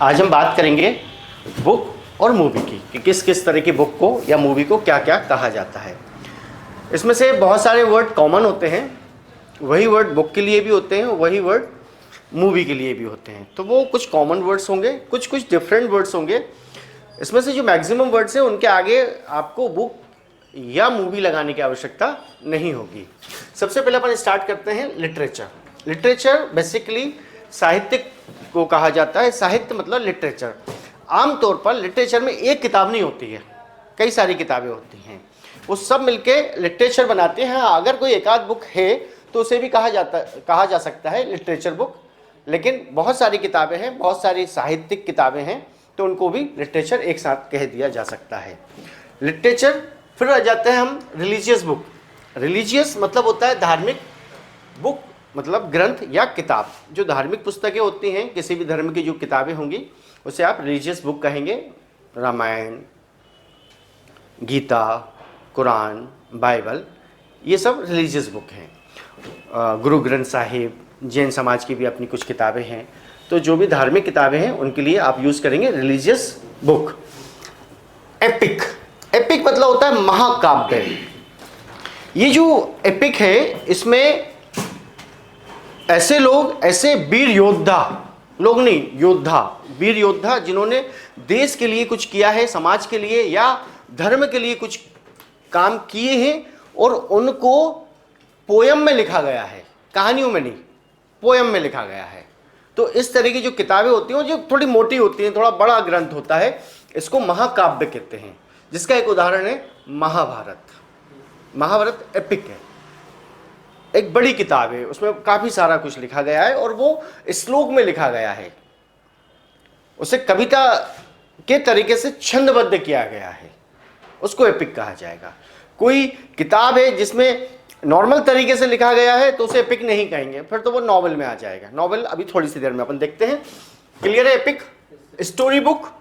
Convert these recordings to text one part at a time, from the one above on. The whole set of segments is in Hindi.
आज हम बात करेंगे बुक और मूवी की कि किस किस तरह की बुक को या मूवी को क्या क्या कहा जाता है। इसमें से बहुत सारे वर्ड कॉमन होते हैं, वही वर्ड बुक के लिए भी होते हैं, वही वर्ड मूवी के लिए भी होते हैं। तो वो कुछ कॉमन वर्ड्स होंगे, कुछ कुछ डिफरेंट वर्ड्स होंगे। इसमें से जो मैक्सिमम वर्ड्स हैं उनके आगे आपको बुक या मूवी लगाने की आवश्यकता नहीं होगी। सबसे पहले अपन स्टार्ट करते हैं लिटरेचर। लिटरेचर बेसिकली साहित्य को कहा जाता है। साहित्य मतलब लिटरेचर। आमतौर पर लिटरेचर में एक किताब नहीं होती है, कई सारी किताबें होती हैं, वो सब मिलके लिटरेचर बनाते हैं। अगर कोई एक आध बुक है तो उसे भी कहा जा सकता है लिटरेचर बुक, लेकिन बहुत सारी किताबें हैं, बहुत सारी साहित्यिक किताबें हैं, तो उनको भी लिटरेचर एक साथ कह दिया जा सकता है। लिटरेचर। फिर आ जाते हैं हम रिलीजियस बुक। रिलीजियस मतलब होता है धार्मिक, बुक मतलब ग्रंथ या किताब। जो धार्मिक पुस्तकें होती हैं, किसी भी धर्म की जो किताबें होंगी उसे आप रिलीजियस बुक कहेंगे। रामायण, गीता, कुरान, बाइबल, ये सब रिलीजियस बुक हैं। गुरु ग्रंथ साहिब, जैन समाज की भी अपनी कुछ किताबें हैं। तो जो भी धार्मिक किताबें हैं उनके लिए आप यूज़ करेंगे रिलीजियस बुक। एपिक। एपिक मतलब होता है महाकाव्य। ये जो एपिक है इसमें ऐसे लोग, ऐसे वीर योद्धा, लोग नहीं, योद्धा, वीर योद्धा जिन्होंने देश के लिए कुछ किया है, समाज के लिए या धर्म के लिए कुछ काम किए हैं, और उनको पोयम में लिखा गया है, कहानियों में नहीं, पोयम में लिखा गया है। तो इस तरह की जो किताबें होती हैं जो थोड़ी मोटी होती हैं, थोड़ा बड़ा ग्रंथ होता है, इसको महाकाव्य कहते हैं। जिसका एक उदाहरण है महाभारत। महाभारत एपिक है, एक बड़ी किताब है, उसमें काफी सारा कुछ लिखा गया है और वो श्लोक में लिखा गया है, उसे कविता के तरीके से छंदबद्ध किया गया है, उसको एपिक कहा जाएगा। कोई किताब है जिसमें नॉर्मल तरीके से लिखा गया है तो उसे एपिक नहीं कहेंगे, फिर तो वो नॉवेल में आ जाएगा। नॉवेल अभी थोड़ी सी देर में अपन देखते हैं। क्लियर है? एपिक स्टोरी बुक,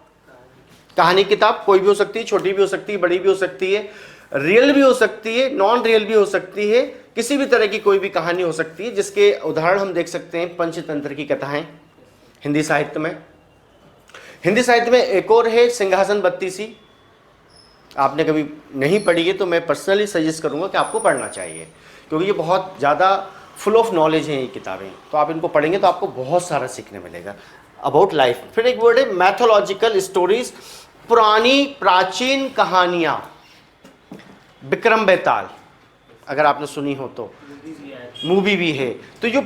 कहानी किताब, कोई भी हो सकती है, छोटी भी हो सकती है, बड़ी भी हो सकती है, रियल भी हो सकती है, नॉन रियल भी हो सकती है, किसी भी तरह की कोई भी कहानी हो सकती है। जिसके उदाहरण हम देख सकते हैं पंचतंत्र की कथाएं हिंदी साहित्य में। हिंदी साहित्य में एक और है सिंहासन बत्तीसी। आपने कभी नहीं पढ़ी है तो मैं पर्सनली सजेस्ट करूंगा कि आपको पढ़ना चाहिए, क्योंकि ये बहुत ज़्यादा फुल ऑफ नॉलेज है ये किताबें। तो आप इनको पढ़ेंगे तो आपको बहुत सारा सीखने मिलेगा अबाउट लाइफ। फिर एक वर्ड है मैथोलॉजिकल स्टोरीज, पुरानी प्राचीन कहानियाँ। विक्रम बेताल अगर आपने सुनी हो तो, मूवी भी है। तो जो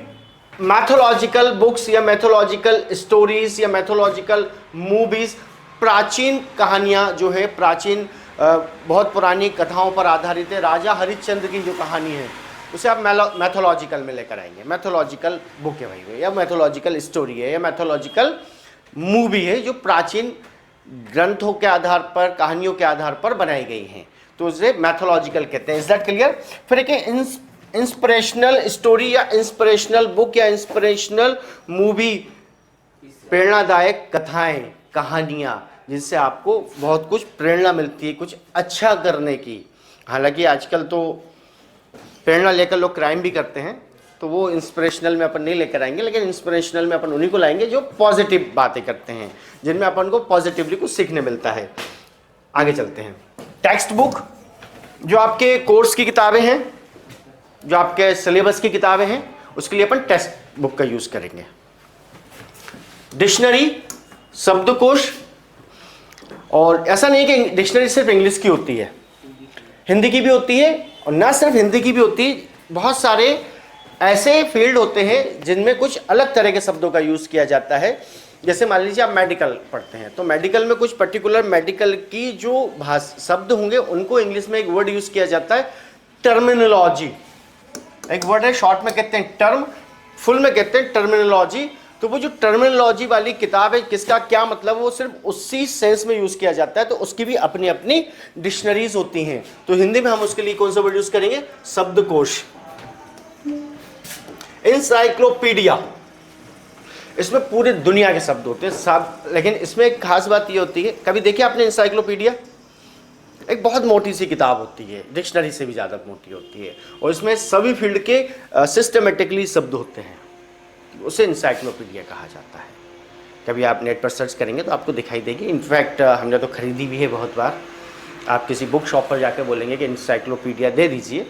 मैथोलॉजिकल बुक्स या मैथोलॉजिकल स्टोरीज या मैथोलॉजिकल मूवीज, प्राचीन कहानियाँ जो है, प्राचीन बहुत पुरानी कथाओं पर आधारित है। राजा हरिश्चंद्र की जो कहानी है उसे आप मैथोलॉजिकल में लेकर आएंगे। मैथोलॉजिकल बुक है भाई, या मैथोलॉजिकल स्टोरी है, या मैथोलॉजिकल मूवी है जो प्राचीन ग्रंथों के आधार पर, कहानियों के आधार पर बनाई गई हैं, तो उसे मैथोलॉजिकल कहते हैं। Is that clear? फिर एक इंस्पिरेशनल स्टोरी या इंस्पिरेशनल बुक या इंस्पिरेशनल मूवी, प्रेरणादायक कथाएं, कहानियां जिनसे आपको बहुत कुछ प्रेरणा मिलती है कुछ अच्छा करने की। हालांकि आजकल तो प्रेरणा लेकर लोग क्राइम भी करते हैं, तो वो इंस्पिरेशनल में अपन नहीं लेकर आएंगे, लेकिन इंस्पिरेशनल में अपन उन्हीं को लाएंगे जो पॉजिटिव बातें करते हैं, जिनमें अपन को पॉजिटिवली कुछ सीखने मिलता है। आगे चलते हैं। टेक्स्ट बुक, जो आपके कोर्स की किताबें हैं, जो आपके सिलेबस की किताबें हैं, उसके लिए अपन टेक्स्ट बुक का यूज करेंगे। डिक्शनरी, शब्दकोश, और ऐसा नहीं कि डिक्शनरी सिर्फ इंग्लिश की होती है, हिंदी की भी होती है, और ना सिर्फ हिंदी की भी होती है। बहुत सारे ऐसे फील्ड होते हैं जिनमें कुछ अलग तरह के शब्दों का यूज किया जाता है। जैसे मान लीजिए आप मेडिकल पढ़ते हैं, तो मेडिकल में कुछ पर्टिकुलर मेडिकल की जो शब्द होंगे उनको इंग्लिश में एक वर्ड यूज किया जाता है, टर्मिनोलॉजी। एक वर्ड है, शॉर्ट में कहते हैं टर्म, फुल में कहते हैं टर्मिनोलॉजी। तो वो जो टर्मिनोलॉजी वाली किताब है, किसका क्या मतलब, वो सिर्फ उसी सेंस में यूज किया जाता है, तो उसकी भी अपनी अपनी डिक्शनरीज होती हैं। तो हिंदी में हम उसके लिए कौन सा वर्ड यूज करेंगे? शब्दकोश। इंसाइक्लोपीडिया, इसमें पूरी दुनिया के शब्द होते हैं सब, लेकिन इसमें एक खास बात ये होती है, कभी देखिए आपने इंसाइक्लोपीडिया? एक बहुत मोटी सी किताब होती है, डिक्शनरी से भी ज़्यादा मोटी होती है, और इसमें सभी फील्ड के सिस्टमेटिकली शब्द होते हैं, उसे इंसाइक्लोपीडिया कहा जाता है। कभी आप नेट पर सर्च करेंगे तो आपको दिखाई देगी। इनफैक्ट हमने तो ख़रीदी भी है बहुत बार। आप किसी बुक शॉप पर जाकर बोलेंगे कि इंसाइक्लोपीडिया दे दीजिए,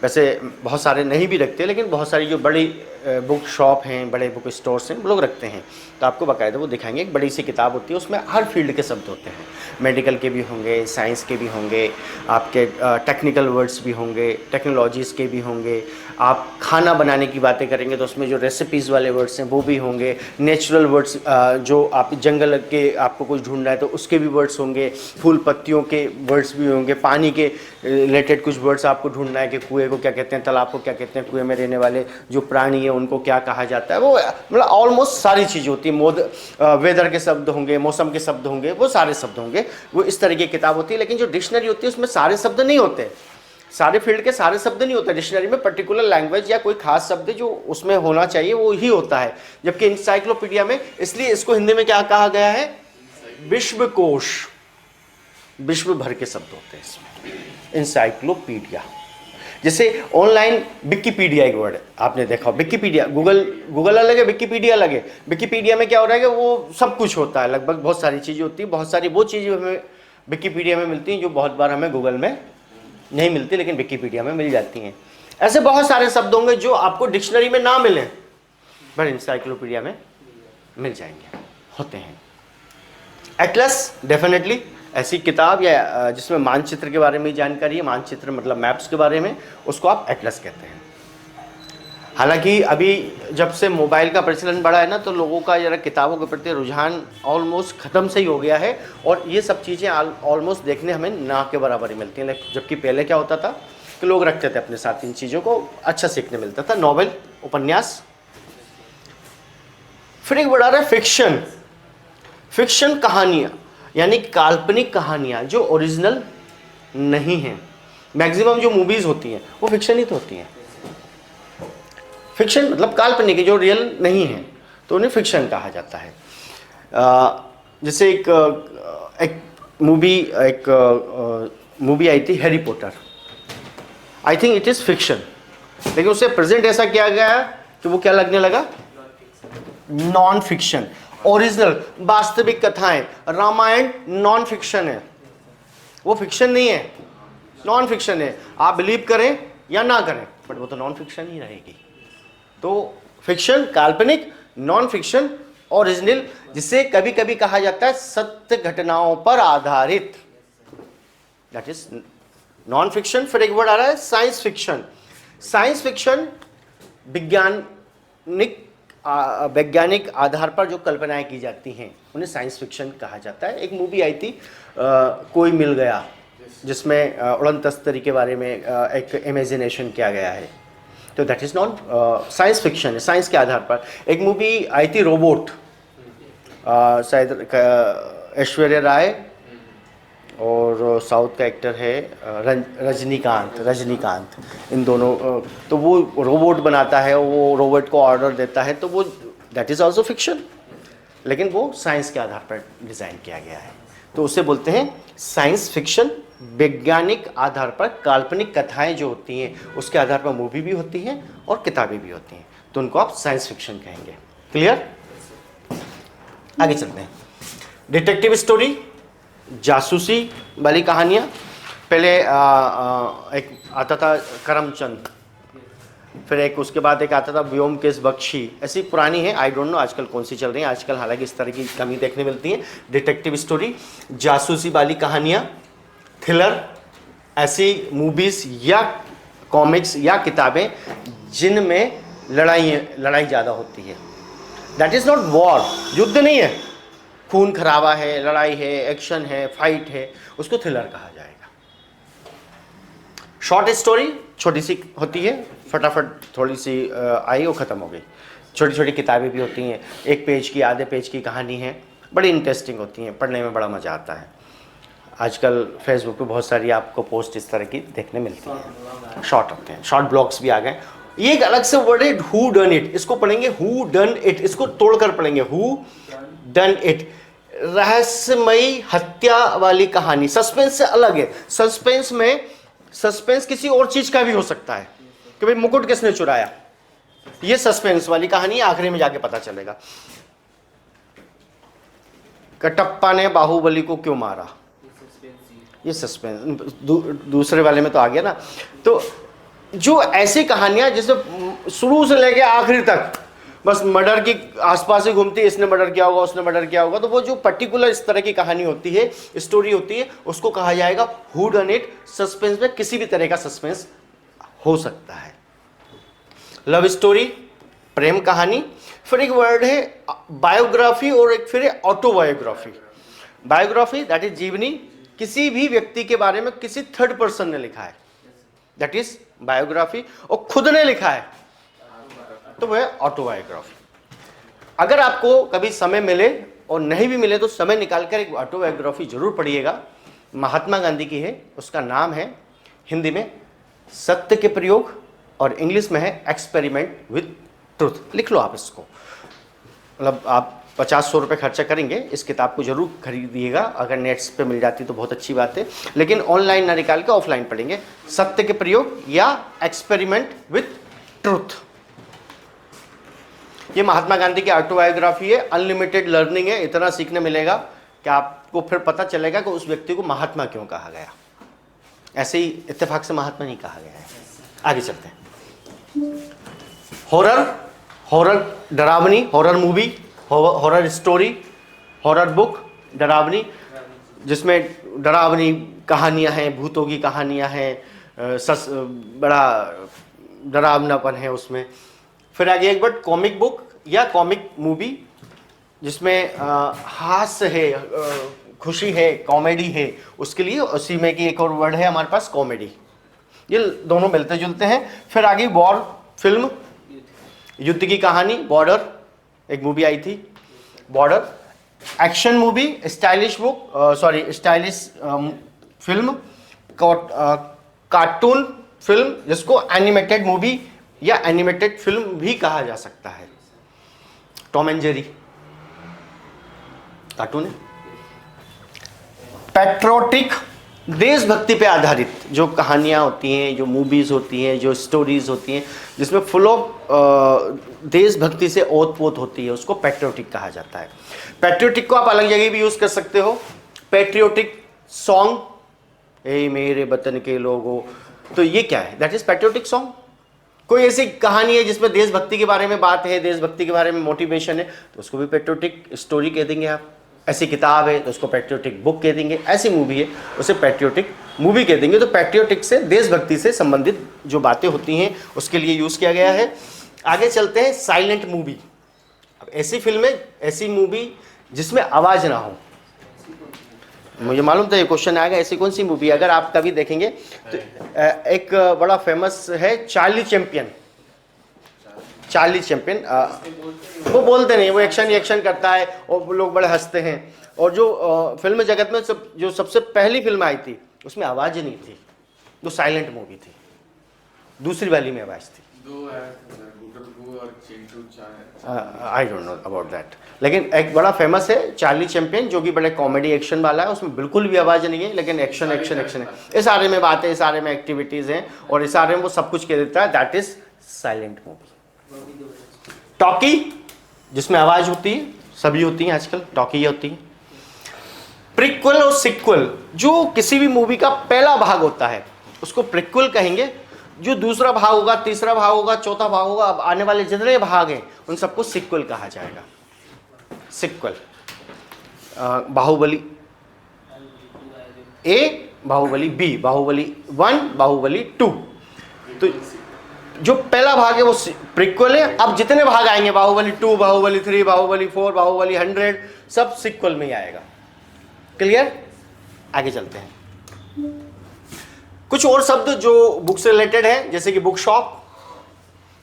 वैसे बहुत सारे नहीं भी रखते, लेकिन बहुत सारी जो बड़ी बुक शॉप हैं, बड़े बुक स्टोर्स हैं, वो लोग रखते हैं। तो आपको बाकायदा वो दिखाएंगे, एक बड़ी सी किताब होती है, उसमें हर फील्ड के शब्द होते हैं। मेडिकल के भी होंगे, साइंस के भी होंगे, आपके टेक्निकल वर्ड्स भी होंगे, टेक्नोलॉजीज़ के भी होंगे। आप खाना बनाने की बातें करेंगे तो उसमें जो रेसिपीज़ वाले वर्ड्स हैं वो भी होंगे। नेचुरल वर्ड्स, जो आप जंगल के आपको कुछ ढूंढना है तो उसके भी वर्ड्स होंगे। फूल पत्तियों के वर्ड्स भी होंगे। पानी के रिलेटेड कुछ वर्ड्स आपको ढूंढना है कि कुएं को क्या कहते हैं, तालाब को क्या कहते हैं, कुएं में रहने वाले जो प्राणी है उनको क्या कहा जाता है। वो मतलब ऑलमोस्ट सारी चीज़ें होती है। वेदर के शब्द होंगे, मौसम के शब्द होंगे, वो सारे शब्द होंगे। वो इस तरह की किताब होती है। लेकिन जो डिक्शनरी होती है उसमें सारे शब्द नहीं होते, सारे फील्ड के सारे शब्द नहीं होते। डिक्शनरी में पर्टिकुलर लैंग्वेज या कोई खास शब्द जो उसमें होना चाहिए वो ही होता है। जबकि इंसाइक्लोपीडिया में, इसलिए इसको हिंदी में क्या कहा गया है, विश्वकोश। विश्व भर के शब्द होते हैं इसमें, इंसाइक्लोपीडिया। जैसे ऑनलाइन विकिपीडिया एक वर्ड है, आपने देखा हो, विकिपीडिया। गूगल अलग है, विकिपीडिया अलग है। विकिपीडिया में क्या हो रहा है कि वो सब कुछ होता है, लगभग बहुत सारी चीज़ें होती हैं। बहुत सारी वो चीज़ें हमें विकिपीडिया में मिलती हैं जो बहुत बार हमें गूगल में नहीं मिलती, लेकिन विकिपीडिया में मिल जाती हैं। ऐसे बहुत सारे शब्द होंगे जो आपको डिक्शनरी में ना मिलें, पर इंसाइक्लोपीडिया में मिल जाएंगे, होते हैं। एटलस, डेफिनेटली ऐसी किताब या जिसमें मानचित्र के बारे में जानकारी है, मानचित्र मतलब मैप्स के बारे में, उसको आप एटलस कहते हैं। हालांकि अभी जब से मोबाइल का प्रचलन बढ़ा है ना, तो लोगों का जरा किताबों के प्रति रुझान ऑलमोस्ट ख़त्म से ही हो गया है, और ये सब चीज़ें ऑलमोस्ट देखने हमें ना के बराबर ही मिलती हैं। जबकि पहले क्या होता था कि लोग रखते थे अपने साथ, इन चीज़ों को अच्छा सीखने मिलता था। नॉवेल, उपन्यास। फिर एक बड़ा रहा है फिक्शन। फिक्शन कहानियाँ, यानी काल्पनिक कहानियाँ जो ओरिजिनल नहीं हैं। मैक्सिमम जो मूवीज़ होती हैं वो फिक्शन ही तो होती हैं। फिक्शन मतलब काल्पनिक, जो रियल नहीं है, तो उन्हें फिक्शन कहा जाता है। जैसे एक मूवी आई थी Harry Potter, I think it is fiction, लेकिन उसे प्रेजेंट ऐसा किया गया कि वो क्या लगने लगा, नॉन फिक्शन। ओरिजिनल वास्तविक कथाएं, रामायण नॉन फिक्शन है, वो फिक्शन नहीं है, नॉन फिक्शन है। आप बिलीव करें या ना करें, बट वो तो नॉन फिक्शन ही रहेगी। तो फिक्शन काल्पनिक, नॉन फिक्शन ओरिजिनल, जिसे कभी कभी कहा जाता है सत्य घटनाओं पर आधारित, दैट इज नॉन फिक्शन। फिर एक वर्ड आ रहा है साइंस फिक्शन। साइंस फिक्शन वैज्ञानिक आधार पर जो कल्पनाएं की जाती हैं उन्हें साइंस फिक्शन कहा जाता है। एक मूवी आई थी कोई मिल गया, जिसमें उड़न तस्तरी के बारे में एक इमेजिनेशन किया गया है, तो that is non science fiction है, साइंस के आधार पर। एक मूवी आई थी रोबोट, शायद ऐश्वर्या राय और साउथ का एक्टर है रजनीकांत, इन दोनों। तो वो रोबोट बनाता है, वो रोबोट को ऑर्डर देता है, तो वो दैट इज़ ऑल्सो फिक्शन, लेकिन वो साइंस के आधार पर डिज़ाइन किया गया है, तो उसे बोलते हैं साइंस फिक्शन। वैज्ञानिक आधार पर काल्पनिक कथाएं जो होती हैं उसके आधार पर मूवी भी होती हैं और किताबें भी होती हैं, तो उनको आप साइंस फिक्शन कहेंगे। क्लियर? आगे चलते हैं। डिटेक्टिव स्टोरी, जासूसी वाली कहानियाँ। पहले एक आता था करमचंद, फिर एक उसके बाद एक आता था व्योमकेश बख्शी, ऐसी पुरानी है, आई डोंट नो आजकल कौन सी चल रही है। आजकल हालांकि इस तरह की कमी देखने मिलती है। डिटेक्टिव स्टोरी, जासूसी वाली कहानियाँ, थ्रिलर, ऐसी मूवीज़ या कॉमिक्स या किताबें जिनमें लड़ाई ज़्यादा होती है। दैट इज़ नॉट वॉर, युद्ध नहीं है, खून खराबा है, लड़ाई है, एक्शन है, फाइट है, उसको थ्रिलर कहा जाएगा। शॉर्ट स्टोरी छोटी सी होती है, फटाफट थोड़ी सी आई और ख़त्म हो गई। छोटी छोटी किताबें भी होती हैं, एक पेज की, आधे पेज की कहानी है, बड़ी इंटरेस्टिंग होती हैं, पढ़ने में बड़ा मज़ा आता है। आजकल फेसबुक पे बहुत सारी आपको पोस्ट इस तरह की देखने मिलती हैं, शॉर्ट होते हैं, शॉर्ट ब्लॉग्स भी आ गए। ये एक अलग से वर्ड है, हु डन इट, इसको पढ़ेंगे हु डन इट, इसको तोड़कर पढ़ेंगे हु डन इट। रहस्यमयी हत्या वाली कहानी, सस्पेंस से अलग है। सस्पेंस में सस्पेंस किसी और चीज का भी हो सकता है कि भाई मुकुट किसने चुराया, ये सस्पेंस वाली कहानी आखिरी में जाके पता चलेगा। कटप्पा ने बाहुबली को क्यों मारा, ये सस्पेंस दूसरे वाले में तो आ गया ना। तो जो ऐसी कहानियां जिसमें शुरू से लेके आखिरी तक बस मर्डर की आसपास ही घूमती है, इसने मर्डर किया होगा, उसने मर्डर किया होगा, तो वो जो पर्टिकुलर इस तरह की कहानी होती है, स्टोरी होती है, उसको कहा जाएगा हू डन इट। सस्पेंस में किसी भी तरह का सस्पेंस हो सकता है। लव स्टोरी, प्रेम कहानी, फिर एक वर्ड है बायोग्राफी और एक फिर है ऑटोबायोग्राफी। बायोग्राफी दैट इज जीवनी, किसी भी व्यक्ति के बारे में किसी थर्ड पर्सन ने लिखा है, दैट इज बायोग्राफी। और खुद ने लिखा है तो वह है ऑटोबायोग्राफी। अगर आपको कभी समय मिले और नहीं भी मिले तो समय निकालकर एक ऑटोबायोग्राफी जरूर पढ़िएगा। महात्मा गांधी की है, उसका नाम है हिंदी में सत्य के प्रयोग और इंग्लिश में है एक्सपेरिमेंट विद ट्रुथ। लिख लो आप इसको, मतलब आप 50-100 रुपये खर्चा करेंगे, इस किताब को जरूर खरीदिएगा। अगर नेट्स पे मिल जाती तो बहुत अच्छी बात है, लेकिन ऑनलाइन ना निकाल के ऑफलाइन पढ़ेंगे। सत्य के प्रयोग या एक्सपेरिमेंट विद ट्रुथ, ये महात्मा गांधी की ऑटोबायोग्राफी है। अनलिमिटेड लर्निंग है, इतना सीखने मिलेगा कि आपको फिर पता चलेगा कि उस व्यक्ति को महात्मा क्यों कहा गया। ऐसे ही इत्तेफाक से महात्मा नहीं कहा गया है। आगे चलते हैं। हॉरर, डरावनी, horror movie, horror story, horror book, डरावनी, जिसमें डरावनी कहानियां हैं, भूतों की कहानियां हैं, बड़ा डरावनापन है उसमें। फिर आगे एक वर्ड कॉमिक बुक या कॉमिक मूवी, जिसमें हास्य है, खुशी है, कॉमेडी है, उसके लिए उसी में की एक और वर्ड है हमारे पास कॉमेडी। ये दोनों मिलते जुलते हैं। फिर आगे वॉर फिल्म, युद्ध की कहानी, बॉर्डर एक मूवी आई थी, border. Action movie, stylish book, stylish film, cartoon film, जिसको एनिमेटेड मूवी या एनिमेटेड फिल्म भी कहा जा सकता है। टॉम एंड जेरी कार्टून है। पैट्रियोटिक, देशभक्ति पे आधारित जो कहानियां होती हैं, जो मूवीज होती हैं, जो स्टोरीज होती हैं, जिसमें फुल ऑफ देशभक्ति से ओत-पोत होती है, उसको पैट्रियोटिक कहा जाता है। पैट्रियोटिक को आप अलग जगह भी यूज कर सकते हो। पैट्रियोटिक सॉन्ग, ए मेरे वतन के लोगों, तो ये क्या है, दैट इज पैट्रियोटिक सॉन्ग। कोई ऐसी कहानी है जिसमें देशभक्ति के बारे में बात है, देशभक्ति के बारे में मोटिवेशन है, तो उसको भी पैट्रियोटिक स्टोरी कह देंगे आप। ऐसी किताब है तो उसको पैट्रियोटिक बुक कह देंगे। ऐसी मूवी है उसे पैट्रियोटिक मूवी कह देंगे। तो पैट्रियोटिक से, देशभक्ति से संबंधित जो बातें होती हैं उसके लिए यूज किया गया है। आगे चलते हैं, साइलेंट मूवी। अब ऐसी फिल्में, ऐसी मूवी जिसमें आवाज ना हो। मुझे मालूम था ये क्वेश्चन आएगा, ऐसी कौन सी मूवी? अगर आप कभी देखेंगे तो एक बड़ा फेमस है चार्ली चैंपियन। चार्ली चैंपियन, वो बोलते नहीं, वो एक्शन करता है और लोग बड़े हंसते हैं। और जो फिल्म जगत में जो सबसे पहली फिल्म आई थी उसमें आवाज नहीं थी, वो साइलेंट मूवी थी। दूसरी वाली में आवाज थी। I don't know about that, लेकिन एक बड़ा फेमस है चार्ली चैंपियन, जो कि बड़े कॉमेडी एक्शन वाला है। उसमें बिल्कुल भी आवाज नहीं है, लेकिन एक्शन है। इस सारे में बातें, इस सारे में एक्टिविटीज हैं और इस सारे में वो सब कुछ कह देता है। That is silent movie. Talkie, जिसमें आवाज होती है, सभी होती हैं आजकल, टॉकी होती है। प्रीक्वल और सिक्वल, जो किसी भी मूवी का पहला भाग होता है उसको प्रीक्वल कहेंगे। जो दूसरा भाग होगा, तीसरा भाग होगा, चौथा भाग होगा, अब आने वाले जितने भाग हैं उन सबको सिक्वल कहा जाएगा। सिक्वल, बाहुबली ए, बाहुबली बी, बाहुबली 1, बाहुबली 2, तो जो पहला भाग है वो प्रीक्वल है। अब जितने भाग आएंगे, बाहुबली 2, बाहुबली 3, बाहुबली 4, बाहुबली 100, सब सिक्वल में ही आएगा। क्लियर? आगे चलते हैं। कुछ और शब्द जो बुक से रिलेटेड है, जैसे कि बुक शॉप,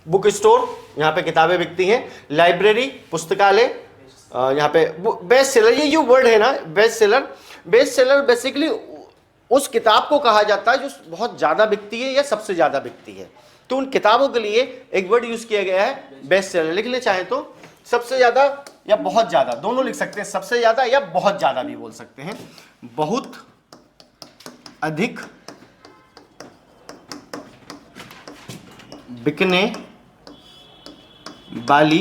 बुक स्टोर, यहाँ पे किताबें बिकती हैं। लाइब्रेरी, पुस्तकालय, यहाँ पे बेस्ट सेलर, ये जो वर्ड है ना, best seller. Best seller basically उस किताब को कहा जाता है जो बहुत ज्यादा बिकती है या सबसे ज्यादा बिकती है। तो उन किताबों के लिए एक वर्ड यूज किया गया है बेस्ट सेलर। लिख ले चाहे तो सबसे ज्यादा या बहुत ज्यादा, दोनों लिख सकते हैं। सबसे ज्यादा या बहुत ज्यादा भी बोल सकते हैं। बहुत अधिक बिकने वाली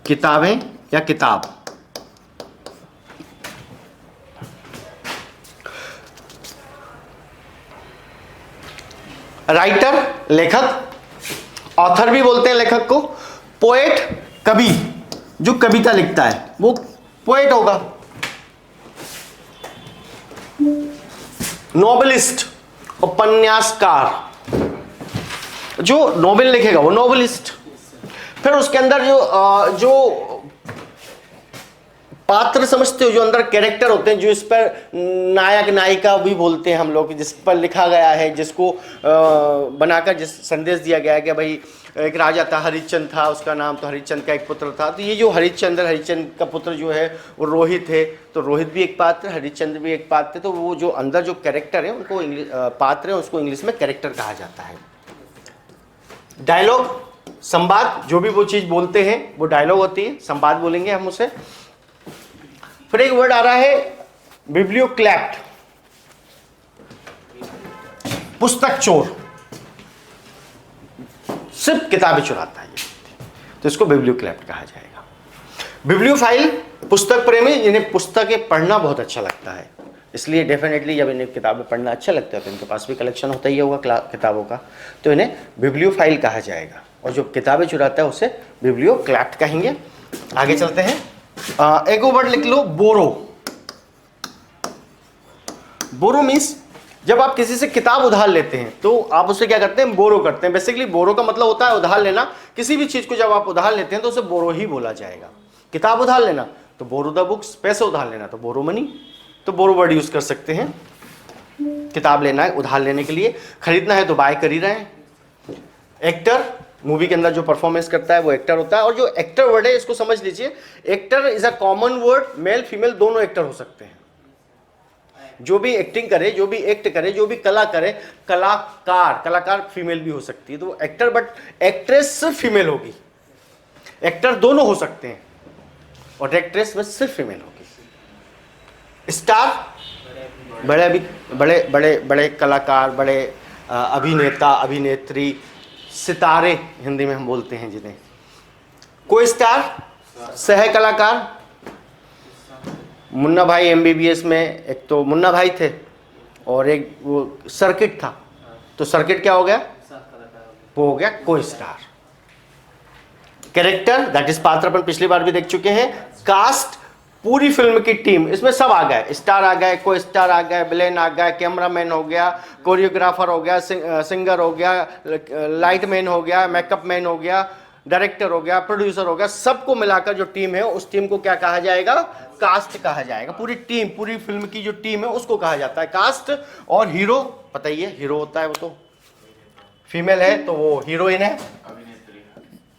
किताबें या किताब, राइटर लेखक, ऑथर भी बोलते हैं लेखक को। पोएट कवि, जो कविता लिखता है वो पोएट होगा। नोवेलिस्ट उपन्यासकार, जो नोवेल लिखेगा वो नोवेलिस्ट। फिर उसके अंदर जो पात्र समझते हो, जो अंदर कैरेक्टर होते हैं, जो इस पर नायक नायिका भी बोलते हैं हम लोग, जिस पर लिखा गया है, जिसको बनाकर जिस संदेश दिया गया है कि भाई एक राजा था, हरिश्चंद्र था, उसका नाम तो हरिश्चंद्र का एक पुत्र था। तो ये जो हरिश्चंद्र का पुत्र जो है वो रोहित है, तो रोहित भी एक पात्र, हरिश्चंद्र भी एक पात्र। तो वो जो अंदर जो कैरेक्टर है उनको पात्र है, उसको इंग्लिश में कैरेक्टर कहा जाता है। डायलॉग, संवाद, जो भी वो चीज बोलते हैं वो डायलॉग होती है, संवाद बोलेंगे हम उसे। फिर एक वर्ड आ रहा है बिब्लियोक्लैप्ट, पुस्तक चोर, सिर्फ किताबें चुराता है ये, तो इसको बिब्लियोक्लैप्ट कहा जाएगा। बिब्लियोफाइल, पुस्तक प्रेमी, जिन्हें पुस्तकें पढ़ना बहुत अच्छा लगता है, इसलिए डेफिनेटली जब इन्हें किताबें पढ़ना अच्छा लगता है तो इनके पास भी कलेक्शन होता ही होगा किताबों का, तो इन्हें बिब्लियोफाइल कहा जाएगा। और जो किताबें चुराता है उसे बिब्लियोक्लैप्ट कहेंगे। आगे चलते हैं। एक और वर्ड लिख लो, बोरो। बोरो मीन्स जब आप किसी से किताब उधार लेते हैं तो आप उससे क्या करते हैं, बोरो करते हैं। बेसिकली बोरो का मतलब होता है उधार लेना। किसी भी चीज को जब आप उधार लेते हैं तो उसे बोरो ही बोला जाएगा। किताब उधार लेना तो बोरो द बुक्स, पैसे उधार लेना तो बोरो मनी, तो बोरो वर्ड यूज कर सकते हैं। किताब लेना है उधार लेने के लिए, खरीदना है तो बाय कर ही रहे हैं। एक्टर, मूवी के अंदर जो परफॉर्मेंस करता है वो एक्टर होता है। और जो एक्टर वर्ड है इसको समझ लीजिए, actor is a common word, male female दोनों एक्टर हो सकते हैं। जो भी एक्टिंग करे, जो भी एक्ट करे, जो भी कला करे, कलाकार, कलाकार फीमेल भी हो सकती है तो एक्टर, बट एक्ट्रेस सिर्फ फीमेल होगी। एक्टर दोनों हो सकते हैं और एक्ट्रेस में सिर्फ फीमेल होगी। स्टार, बड़े बड़े बड़े बड़े कलाकार, बड़े अभिनेता अभिनेत्री, सितारे हिंदी में हम बोलते हैं जिन्हें। को स्टार, सह कलाकार। मुन्ना भाई MBBS में एक तो मुन्ना भाई थे और एक वो सर्किट था, तो सर्किट क्या हो गया, वो हो गया को स्टार। कैरेक्टर, दैट इज पात्र, अपन पिछली बार भी देख चुके हैं। कास्ट, पूरी फिल्म की टीम, इसमें सब आ गए, स्टार आ गए, को स्टार आ गए, विलेन आ गया, कैमरामैन हो गया, कोरियोग्राफर हो गया, सिंगर हो गया, लाइट मैन हो गया, मेकअप मैन हो गया, डायरेक्टर हो गया, प्रोड्यूसर हो गया। सबको मिलाकर जो टीम है उस टीम को क्या कहा जाएगा, कास्ट कहा जाएगा। पूरी टीम, पूरी फिल्म की जो टीम है उसको कहा जाता है कास्ट। और हीरो, पता ही है हीरो होता है वो तो फीमेल है तो वो हीरोइन है।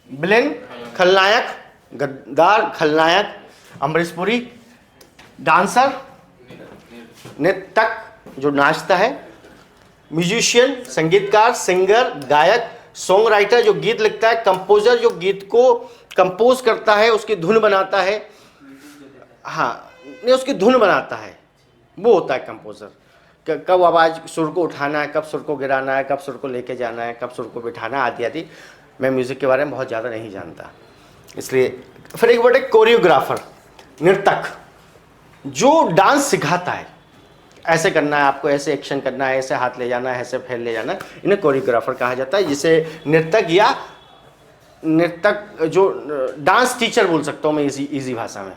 विलेन, खलनायक, गद्दार, खलनायक, अमरीश पुरी। डांसर, नृत्यक जो नाचता है। म्यूजिशियन, संगीतकार, सिंगर, गायक। सॉन्ग राइटर जो गीत लिखता है। कंपोजर जो गीत को कंपोज करता है, उसकी धुन बनाता है, हाँ नहीं उसकी धुन बनाता है, वो होता है कंपोजर। कब आवाज सुर को उठाना है, कब सुर को गिराना है, कब सुर को लेके जाना है, कब सुर को बिठाना है, आदि आदि। मैं म्यूजिक के बारे में बहुत ज़्यादा नहीं जानता इसलिए। फिर एक वर्ड है कोरियोग्राफर, नृतक, जो डांस सिखाता है, ऐसे करना है आपको, ऐसे एक्शन करना है, ऐसे हाथ ले जाना है, ऐसे फैल ले जाना है, इन्हें कोरियोग्राफर कहा जाता है। जिसे नृतक या नृतक जो डांस टीचर बोल सकता हूँ मैं इजी भाषा में,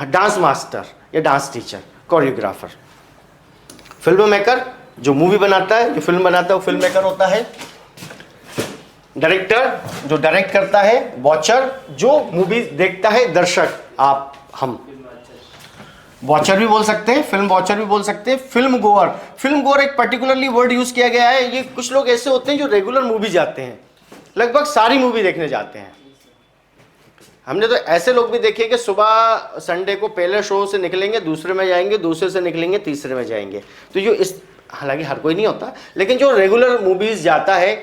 डांस मास्टर या dance teacher, choreographer. Film maker, जो मूवी बनाता है, जो फिल्म बनाता है वो फिल्म मेकर होता है। डायरेक्टर, जो डायरेक्ट करता है। वॉचर, जो मूवी देखता है, दर्शक, आप हम वॉचर भी बोल सकते हैं, फिल्म वॉचर भी बोल सकते हैं। फिल्म गोअर, फिल्म गोअर एक पर्टिकुलरली वर्ड यूज किया गया है। ये कुछ लोग ऐसे होते हैं जो रेगुलर मूवी जाते हैं, लगभग सारी मूवी देखने जाते हैं। हमने तो ऐसे लोग भी देखे कि सुबह संडे को पहले शो से निकलेंगे, दूसरे में जाएंगे, दूसरे से निकलेंगे, तीसरे में जाएंगे। तो जो इस, हालांकि हर कोई नहीं होता, लेकिन जो रेगुलर मूवीज जाता है,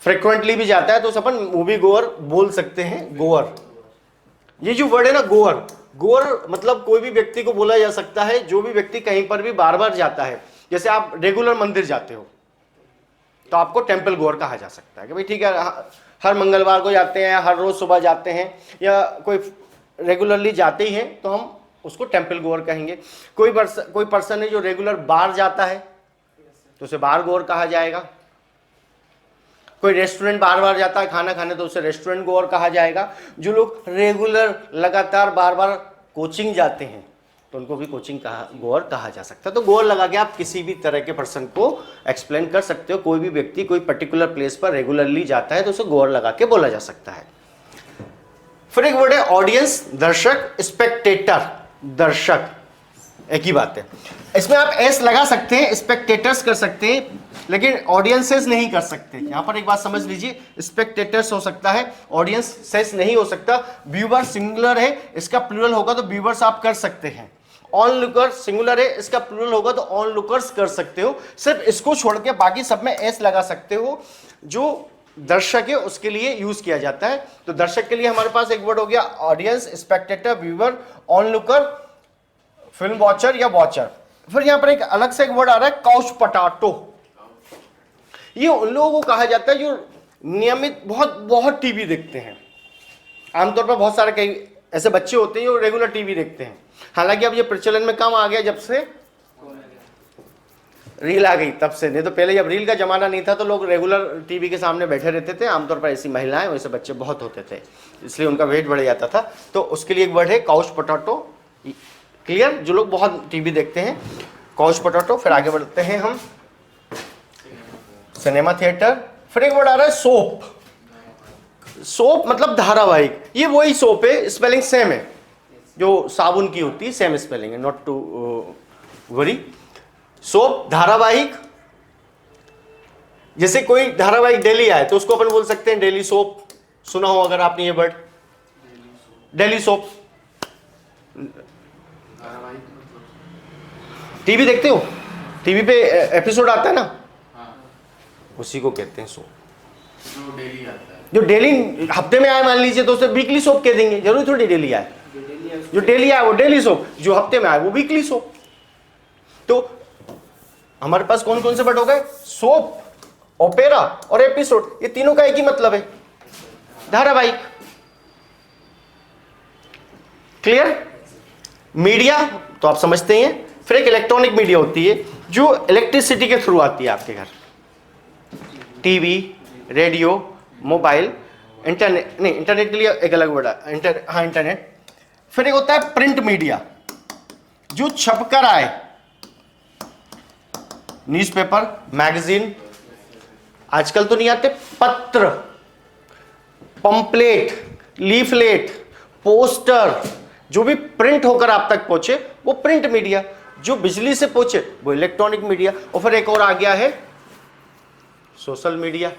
फ्रिक्वेंटली भी जाता है, तो उसे अपन मूवी गोअर बोल सकते हैं। गोअर, ये जो वर्ड है ना गोअर, गोअर मतलब कोई भी व्यक्ति को बोला जा सकता है जो भी व्यक्ति कहीं पर भी बार बार जाता है। जैसे आप रेगुलर मंदिर जाते हो तो आपको टेम्पल गोअर कहा जा सकता है कि भाई ठीक है, हर मंगलवार को जाते हैं, हर रोज सुबह जाते हैं, या कोई रेगुलरली जाते ही हैं तो हम उसको टेम्पल गोअर कहेंगे। कोई पर्सन है जो रेगुलर बार जाता है तो उसे बार गोअर कहा जाएगा। कोई रेस्टोरेंट बार बार जाता है खाना खाने तो उसे रेस्टोरेंट गोअर कहा जाएगा। जो लोग रेगुलर लगातार बार बार कोचिंग जाते हैं तो उनको भी कोचिंग गोअर कहा जा सकता है। तो गोअर लगा के आप किसी भी तरह के पर्सन को एक्सप्लेन कर सकते हो। कोई भी व्यक्ति कोई पर्टिकुलर प्लेस पर रेगुलरली जाता है तो उसे गोअर लगा के बोला जा सकता है। फिर एक वर्ड है ऑडियंस, दर्शक, स्पेक्टेटर, दर्शक एक ही बात है। इसमें आप एस लगा सकते हैं, स्पेक्टेटर्स कर सकते हैं, लेकिन ऑडियंसेस नहीं कर सकते। यहां पर एक बात समझ लीजिए, स्पेक्टेटर्स हो सकता है, ऑडियंसेस नहीं हो सकता। व्यूवर सिंगुलर है, इसका प्लूरल होगा तो व्यूवर्स आप कर सकते हैं। ऑन लुकर सिंगुलर है, इसका प्लूरल होगा तो ऑन लुकर्स कर सकते हो। सिर्फ इसको छोड़ के बाकी सब में एस लगा सकते हो। जो दर्शक है उसके लिए यूज किया जाता है। तो दर्शक के लिए हमारे पास एक वर्ड हो गया audience, Spectator, viewer, on looker, film watcher या वॉचर। फिर यहां पर एक अलग से एक वर्ड आ रहा है काउच पोटैटो। ये उन लोगों को कहा जाता है जो नियमित बहुत टीवी देखते हैं। आमतौर पर बहुत सारे कई ऐसे बच्चे होते हैं जो रेगुलर टीवी देखते हैं। हालांकि अब ये प्रचलन में कम आ गया जब से रील आ गई, तब से। नहीं तो पहले जब रील का जमाना नहीं था तो लोग रेगुलर टीवी के सामने बैठे रहते थे। आमतौर पर ऐसी महिलाएं, वैसे बच्चे बहुत होते थे, इसलिए उनका वेट बढ़ जाता था। तो उसके लिए एक वर्ड है काउच पोटैटो। क्लियर? जो लोग बहुत टीवी देखते हैं, काउच पोटैटो। फिर आगे बढ़ते हैं हम, सिनेमा थिएटर। फिर एक वर्ड आ रहा है सोप। सोप मतलब धारावाहिक। ये वही सोप है, स्पेलिंग सेम है जो साबुन की होती है, सेम स्पेलिंग है, नॉट टू वरी। सोप धारावाहिक। जैसे कोई धारावाहिक डेली आए तो उसको अपन बोल सकते हैं डेली सोप। सुना हो अगर आपने ये वर्ड, डेली सोप। टीवी देखते हो, टीवी पे एपिसोड आता है ना, उसी को कहते हैं सोप। जो डेली आता है, जो डेली हफ्ते में आए मान लीजिए तो उसे वीकली सोप कह देंगे, जरूरी थोड़ी डेली आए। जो डेली आए वो डेली सोप, जो हफ्ते में आए वो वीकली सोप। तो हमारे पास कौन कौन से वर्ड हो गए? सोप, ओपेरा और एपिसोड। ये तीनों का एक ही मतलब है, धारावाहिक। क्लियर? मीडिया तो आप समझते हैं। फिर एक इलेक्ट्रॉनिक मीडिया होती है जो इलेक्ट्रिसिटी के थ्रू आती है आपके घर। TV, radio, mobile, internet. नहीं, इंटरनेट के लिए एक अलग वर्ड है, हाँ इंटरनेट। फिर एक होता है प्रिंट मीडिया जो छपकर आए, न्यूज़पेपर, मैगजीन। आजकल तो नहीं आते, पत्र, पंपलेट, लीफलेट, पोस्टर, जो भी प्रिंट होकर आप तक पहुंचे वो प्रिंट मीडिया। जो बिजली से पहुंचे वो इलेक्ट्रॉनिक मीडिया। और फिर एक और आ गया है सोशल मीडिया।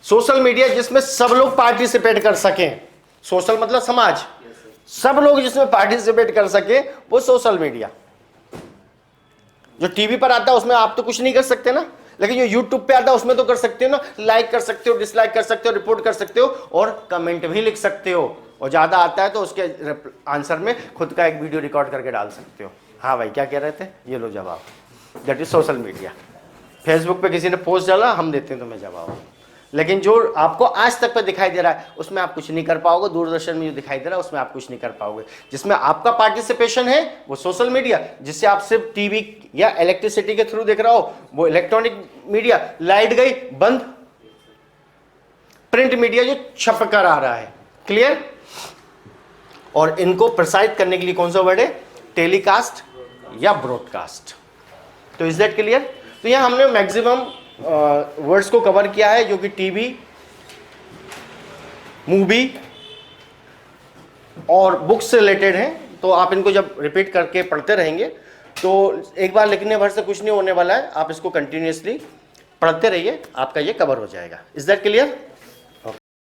सोशल मीडिया जिसमें सब लोग पार्टिसिपेट कर सकें। सोशल मतलब समाज, सब लोग जिसमें पार्टिसिपेट कर सके वो सोशल मीडिया। जो टीवी पर आता है उसमें आप तो कुछ नहीं कर सकते ना, लेकिन जो यूट्यूब पे आता है उसमें तो कर सकते हो ना। लाइक कर सकते हो, डिसलाइक कर सकते हो, रिपोर्ट कर सकते हो और कमेंट भी लिख सकते हो। और ज्यादा आता है तो उसके आंसर में खुद का एक वीडियो रिकॉर्ड करके डाल सकते हो। हाँ भाई क्या कह रहे थे, ये लो जवाब। That is social media. Facebook पे किसी ने पोस्ट डाला, हम देते हैं तुम्हें जवाब। लेकिन जो आपको आज तक पे दिखाई दे रहा है उसमें आप कुछ नहीं कर पाओगे। दूरदर्शन में जो दिखाई दे रहा है उसमें आप कुछ नहीं कर पाओगे। जिसमें आपका पार्टिसिपेशन है वो सोशल मीडिया। जिससे आप सिर्फ टीवी या इलेक्ट्रिसिटी के थ्रू देख रहा हो वो इलेक्ट्रॉनिक मीडिया। लाइट गई बंद, प्रिंट मीडिया जो छप कर आ रहा है। क्लियर? और इनको प्रसारित करने के लिए कौन सा वर्ड है? टेलीकास्ट या ब्रॉडकास्ट। तो इज दैट क्लियर? तो यहां हमने मैक्सिमम वर्ड्स को कवर किया है जो कि टीवी, मूवी और बुक्स से रिलेटेड हैं। तो आप इनको जब रिपीट करके पढ़ते रहेंगे तो एक बार लिखने भर से कुछ नहीं होने वाला है। आप इसको कंटिन्यूअसली पढ़ते रहिए, आपका ये कवर हो जाएगा। Is that clear?